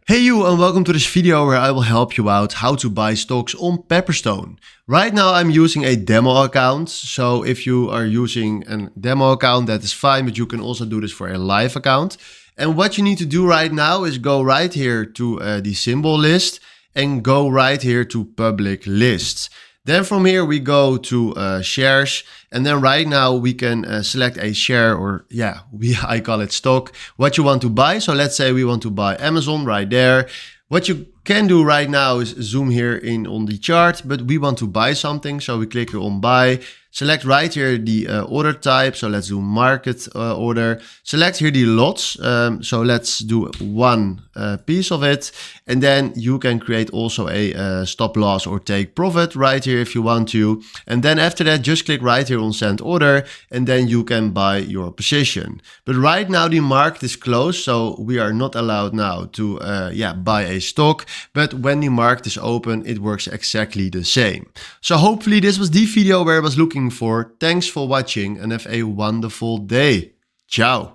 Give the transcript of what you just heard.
Hey you, and welcome to this video where I will help you out how to buy stocks on Pepperstone. Right now I'm using a demo account, so if you are using a demo account that is fine, but you can also do this for a live account. And what you need to do right now is go right here to the symbol list and go right here to public lists. Then from here we go to shares, and then right now we can select a share, or I call it stock, what you want to buy. So let's say we want to buy Amazon right there. What you can do right now is zoom here in on the chart, but we want to buy something. So we click here on buy, select right here the order type. So let's do market order, select here the lots. So let's do one piece of it. And then you can create also a stop loss or take profit right here if you want to. And then after that, just click right here on send order, and then you can buy your position. But right now the market is closed, so we are not allowed now to buy a stock. But when the market is open, it works exactly the same. So hopefully this was the video where I was looking for. Thanks for watching and have a wonderful day. Ciao.